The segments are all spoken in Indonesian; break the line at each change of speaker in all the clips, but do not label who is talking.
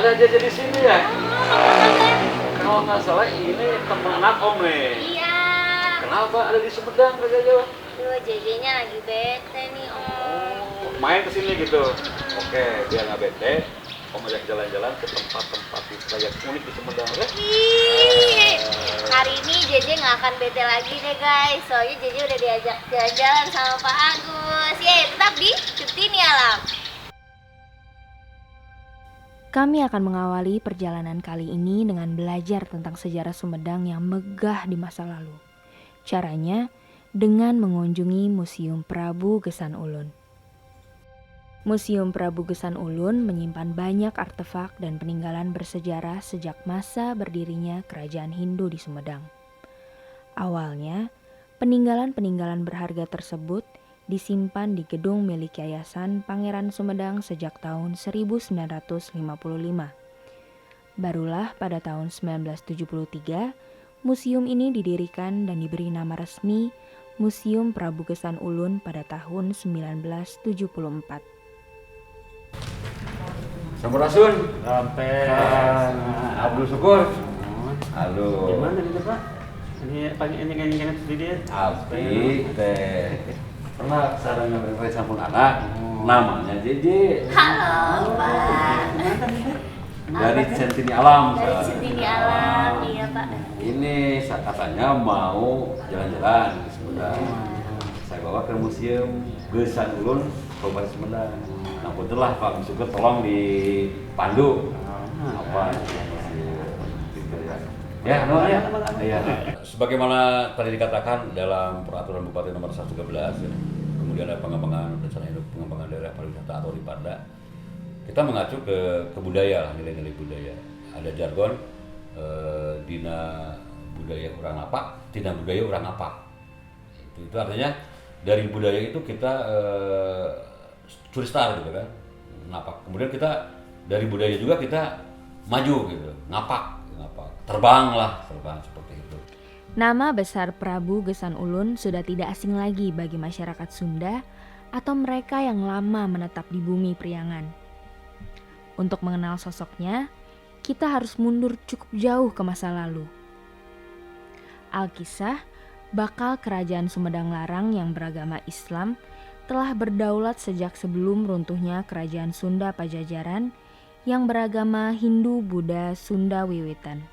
ada aja di sini ya. Kalau nggak salah ini teman anak Om nih.
Iya.
Kenapa ada di Sumedang Kak Jajo?
Duh, JJ-nya lagi bete nih Om.
Oh, main ke sini gitu. Oke, biar nggak bete, Om ajak jalan-jalan ke tempat-tempat yang unik di Sumedang, oke?
Ih, hari ini JJ nggak akan bete lagi deh guys. Soalnya JJ udah diajak jalan-jalan sama Pak Agus. Yeay, tetap di Cutini Alam.
Kami akan mengawali perjalanan kali ini dengan belajar tentang sejarah Sumedang yang megah di masa lalu. Caranya dengan mengunjungi Museum Prabu Gesan Ulun. Museum Prabu Gesan Ulun menyimpan banyak artefak dan peninggalan bersejarah sejak masa berdirinya kerajaan Hindu di Sumedang. Awalnya, peninggalan-peninggalan berharga tersebut disimpan di gedung milik Yayasan Pangeran Sumedang sejak tahun 1955. Barulah pada tahun 1973, museum ini didirikan dan diberi nama resmi Museum Prabu Gesan Ulun pada tahun 1974.
Sampurasun.
Sampai
Abdul Syukur. Halo.
gimana gitu Pak? Ini pakai ini sendiri ya?
Abdi teh pernah sarana berprestasi sampun anak, namanya JJ.
Halo Pak.
Dari Centini Alam.
Dari Cutini Alam, iya Pak.
Ini katanya mau jalan-jalan di Sumedang. Saya bawa ke Museum Gesan Ulun Kabupaten Sumedang. Nah, puntenlah Pak Syukur tolong dipandu apa ya, ya. Sebagaimana tadi dikatakan dalam peraturan Bupati nomor 113, ya, kemudian ada pengembangan rencana induk pengembangan daerah pariwisata atau Riparda, kita mengacu ke budaya, nilai-nilai budaya. Ada jargon dina budaya orang apa, tina budaya orang apa. Itu artinya dari budaya itu kita turistar gitu kan, ngapak. Kemudian kita dari budaya juga kita maju gitu, ngapak, terbang seperti itu.
Nama besar Prabu Gesan Ulun sudah tidak asing lagi bagi masyarakat Sunda atau mereka yang lama menetap di bumi Priangan. Untuk mengenal sosoknya, kita harus mundur cukup jauh ke masa lalu. Alkisah bakal kerajaan Sumedang Larang yang beragama Islam telah berdaulat sejak sebelum runtuhnya kerajaan Sunda Pajajaran yang beragama Hindu-Buddha Sunda Wiwitan.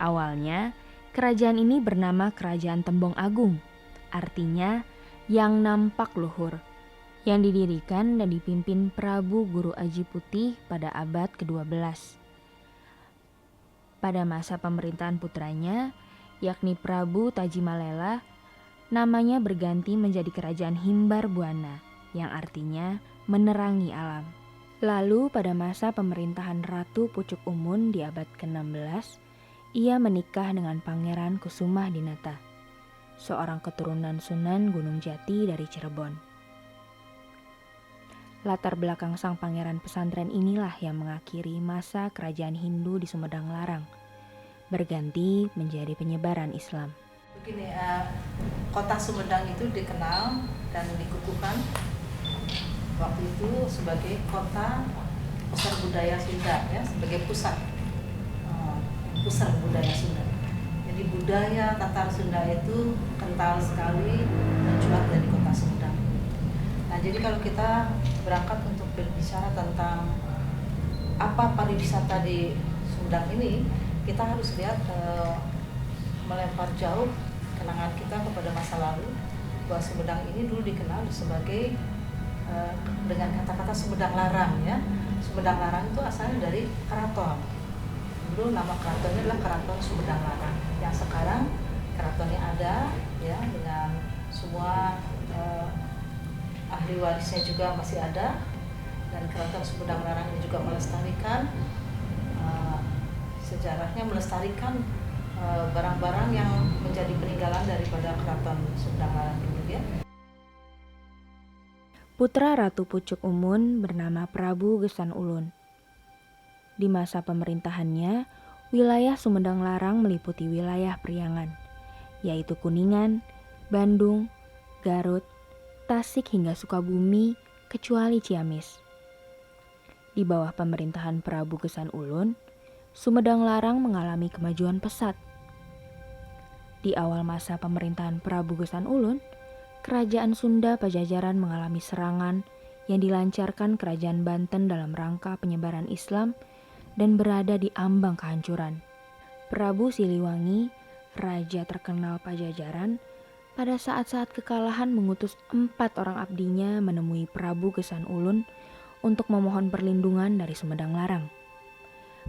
Awalnya, kerajaan ini bernama Kerajaan Tembong Agung, artinya yang nampak luhur, yang didirikan dan dipimpin Prabu Guru Aji Putih pada abad ke-12. Pada masa pemerintahan putranya, yakni Prabu Tajimalela, namanya berganti menjadi Kerajaan Himbar Buana, yang artinya menerangi alam. Lalu pada masa pemerintahan Ratu Pucuk Umun di abad ke-16, ia menikah dengan Pangeran Kusumah Dinata, seorang keturunan Sunan Gunung Jati dari Cirebon. Latar belakang sang pangeran pesantren inilah yang mengakhiri masa kerajaan Hindu di Sumedang Larang, berganti menjadi penyebaran Islam.
Begini, kota Sumedang itu dikenal dan dikukuhkan waktu itu sebagai kota pusat budaya Sunda, ya, sebagai pusat budaya Sunda. Jadi budaya Tatar Sunda itu kental sekali mencuat dari kota Sumedang. Nah, jadi kalau kita berangkat untuk berbicara tentang apa pariwisata di Sumedang ini, kita harus lihat melempar jauh kenangan kita kepada masa lalu, bahwa Sumedang ini dulu dikenal sebagai dengan kata-kata Sumedang Larang, ya. Sumedang Larang itu asalnya dari keraton. Dulu nama keratonnya adalah Keraton Sumedang Larang, yang sekarang keratonnya ada, ya, dengan semua ahli warisnya juga masih ada, dan Keraton Sumedang Larang ini juga melestarikan sejarahnya, melestarikan barang-barang yang menjadi peninggalan daripada Keraton Sumedang Larang dulu, ya.
Putra Ratu Pucuk Umun bernama Prabu Gesan Ulun. Di masa pemerintahannya, wilayah Sumedang Larang meliputi wilayah Priangan, yaitu Kuningan, Bandung, Garut, Tasik hingga Sukabumi, kecuali Ciamis. Di bawah pemerintahan Prabu Gesan Ulun, Sumedang Larang mengalami kemajuan pesat. Di awal masa pemerintahan Prabu Gesan Ulun, Kerajaan Sunda Pajajaran mengalami serangan yang dilancarkan Kerajaan Banten dalam rangka penyebaran Islam dan berada di ambang kehancuran. Prabu Siliwangi, raja terkenal Pajajaran, pada saat-saat kekalahan mengutus 4 orang abdinya menemui Prabu Gesan Ulun untuk memohon perlindungan dari Sumedang Larang.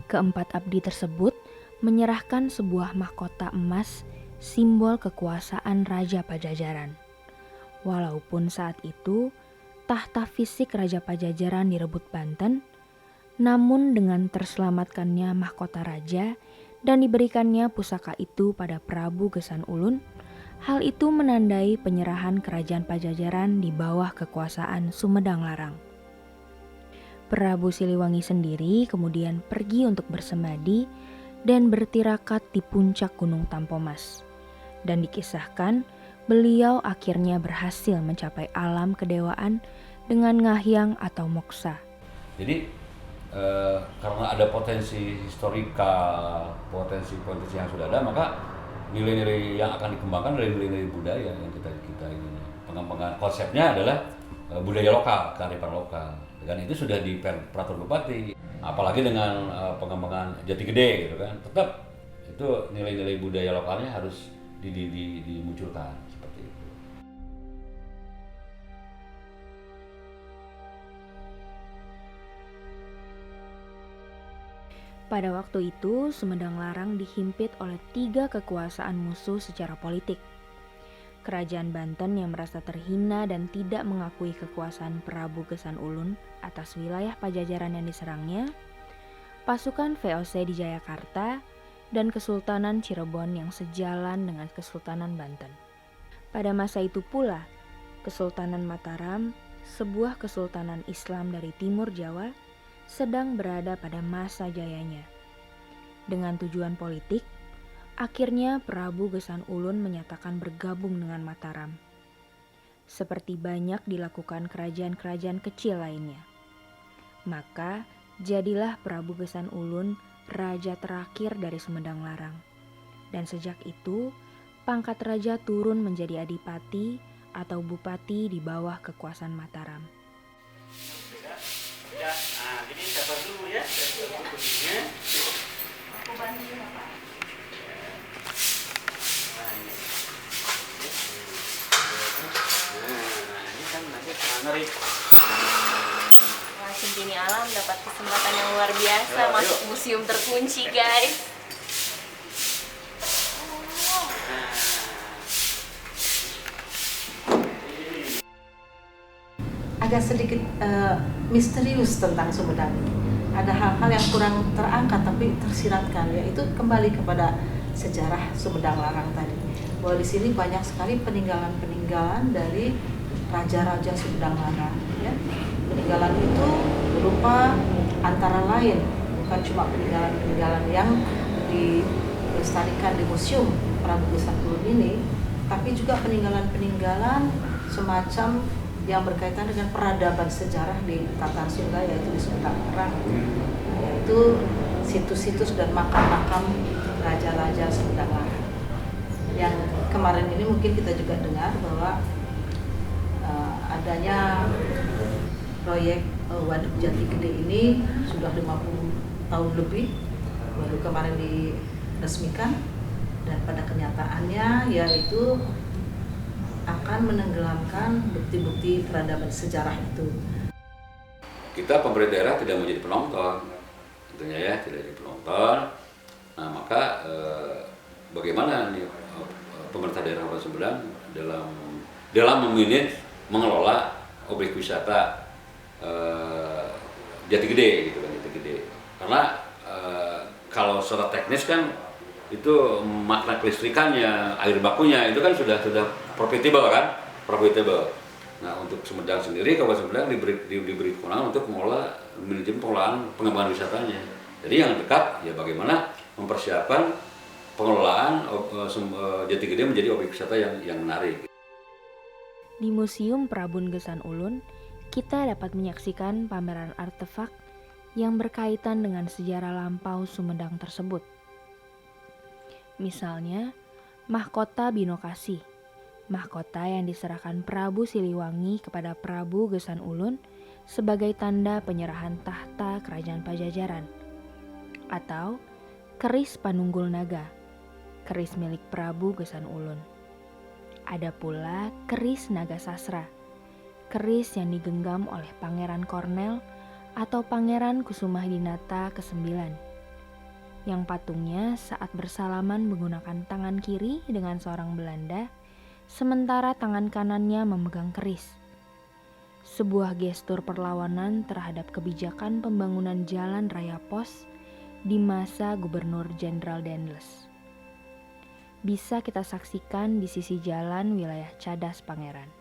Keempat abdi tersebut menyerahkan sebuah mahkota emas, simbol kekuasaan Raja Pajajaran. Walaupun saat itu tahta fisik Raja Pajajaran direbut Banten, namun dengan terselamatkannya mahkota raja dan diberikannya pusaka itu pada Prabu Gesan Ulun, hal itu menandai penyerahan kerajaan Pajajaran di bawah kekuasaan Sumedang Larang. Prabu Siliwangi sendiri kemudian pergi untuk bersemadi dan bertirakat di puncak Gunung Tampomas. Dan dikisahkan beliau akhirnya berhasil mencapai alam kedewaan dengan ngahyang atau moksa.
Jadi karena ada potensi historikal, potensi yang sudah ada, maka nilai-nilai yang akan dikembangkan dari nilai-nilai budaya yang kita ini. Pengembangan konsepnya adalah budaya lokal, kearifan lokal. Dan itu sudah di peraturan bupati. Apalagi dengan pengembangan Jati Gede gitu kan, tetap itu nilai-nilai budaya lokalnya harus dimunculkan seperti itu.
Pada waktu itu, Sumedang Larang dihimpit oleh 3 kekuasaan musuh secara politik. Kerajaan Banten yang merasa terhina dan tidak mengakui kekuasaan Prabu Gesan Ulun atas wilayah Pajajaran yang diserangnya, pasukan VOC di Jayakarta, dan Kesultanan Cirebon yang sejalan dengan Kesultanan Banten. Pada masa itu pula, Kesultanan Mataram, sebuah kesultanan Islam dari timur Jawa, sedang berada pada masa jayanya. Dengan tujuan politik, akhirnya Prabu Gesan Ulun menyatakan bergabung dengan Mataram. Seperti banyak dilakukan kerajaan-kerajaan kecil lainnya. Maka jadilah Prabu Gesan Ulun raja terakhir dari Sumedang Larang. Dan sejak itu, pangkat raja turun menjadi adipati atau bupati di bawah kekuasaan Mataram.
Ya, nah, jadi sabar dulu ya. Posisinya.
Aku bantu ya, Pak.
Nah, ini kan nanti menarik.
Wah, Centini Alam dapat kesempatan yang luar biasa
Yuk,
masuk
yuk.
museum terkunci, guys.
Agak sedikit misterius tentang Sumedang. Ada hal-hal yang kurang terangkat tapi tersiratkan, yaitu kembali kepada sejarah Sumedang Larang tadi. Bahwa di sini banyak sekali peninggalan-peninggalan dari raja-raja Sumedang Larang. Ya. Peninggalan itu berupa antara lain bukan cuma peninggalan-peninggalan yang dilestarikan di museum Prabu Gesan Ulun ini, tapi juga peninggalan-peninggalan semacam yang berkaitan dengan peradaban sejarah di Tatar Sunda, yaitu di Sumedang Larang, yaitu situs-situs dan makam-makam raja-raja Sumedang Larang. Yang kemarin ini mungkin kita juga dengar bahwa adanya proyek Waduk Jati Gede ini sudah 50 tahun lebih, baru kemarin diresmikan, dan pada kenyataannya yaitu akan menenggelamkan bukti-bukti peradaban sejarah itu.
Kita pemerintah daerah tidak menjadi penonton, tentunya ya, tidak jadi penonton. Nah maka bagaimana nih pemerintah daerah Kabupaten Sumedang dalam memanage mengelola objek wisata Jati Gede gitu kan, Jati Gede. Karena kalau secara teknis kan itu makna kelistrikannya, air bakunya itu kan sudah profitable kan, profitable. Nah untuk Sumedang sendiri, Kabupaten Sumedang diberi kewenangan untuk mengelola manajemen pengelolaan pengembangan wisatanya. Jadi yang dekat ya bagaimana mempersiapkan pengelolaan Jati Gede menjadi objek wisata yang menarik.
Di Museum Prabu Gesan Ulun, kita dapat menyaksikan pameran artefak yang berkaitan dengan sejarah lampau Sumedang tersebut. Misalnya, mahkota Binokasi, mahkota yang diserahkan Prabu Siliwangi kepada Prabu Gesan Ulun sebagai tanda penyerahan tahta Kerajaan Pajajaran. Atau keris Panunggul Naga, keris milik Prabu Gesan Ulun. Ada pula keris Naga Sasra, keris yang digenggam oleh Pangeran Kornel atau Pangeran Kusumahadinata ke-9, yang patungnya saat bersalaman menggunakan tangan kiri dengan seorang Belanda, sementara tangan kanannya memegang keris. Sebuah gestur perlawanan terhadap kebijakan pembangunan jalan raya pos di masa Gubernur Jenderal Dendles. Bisa kita saksikan di sisi jalan wilayah Cadas Pangeran.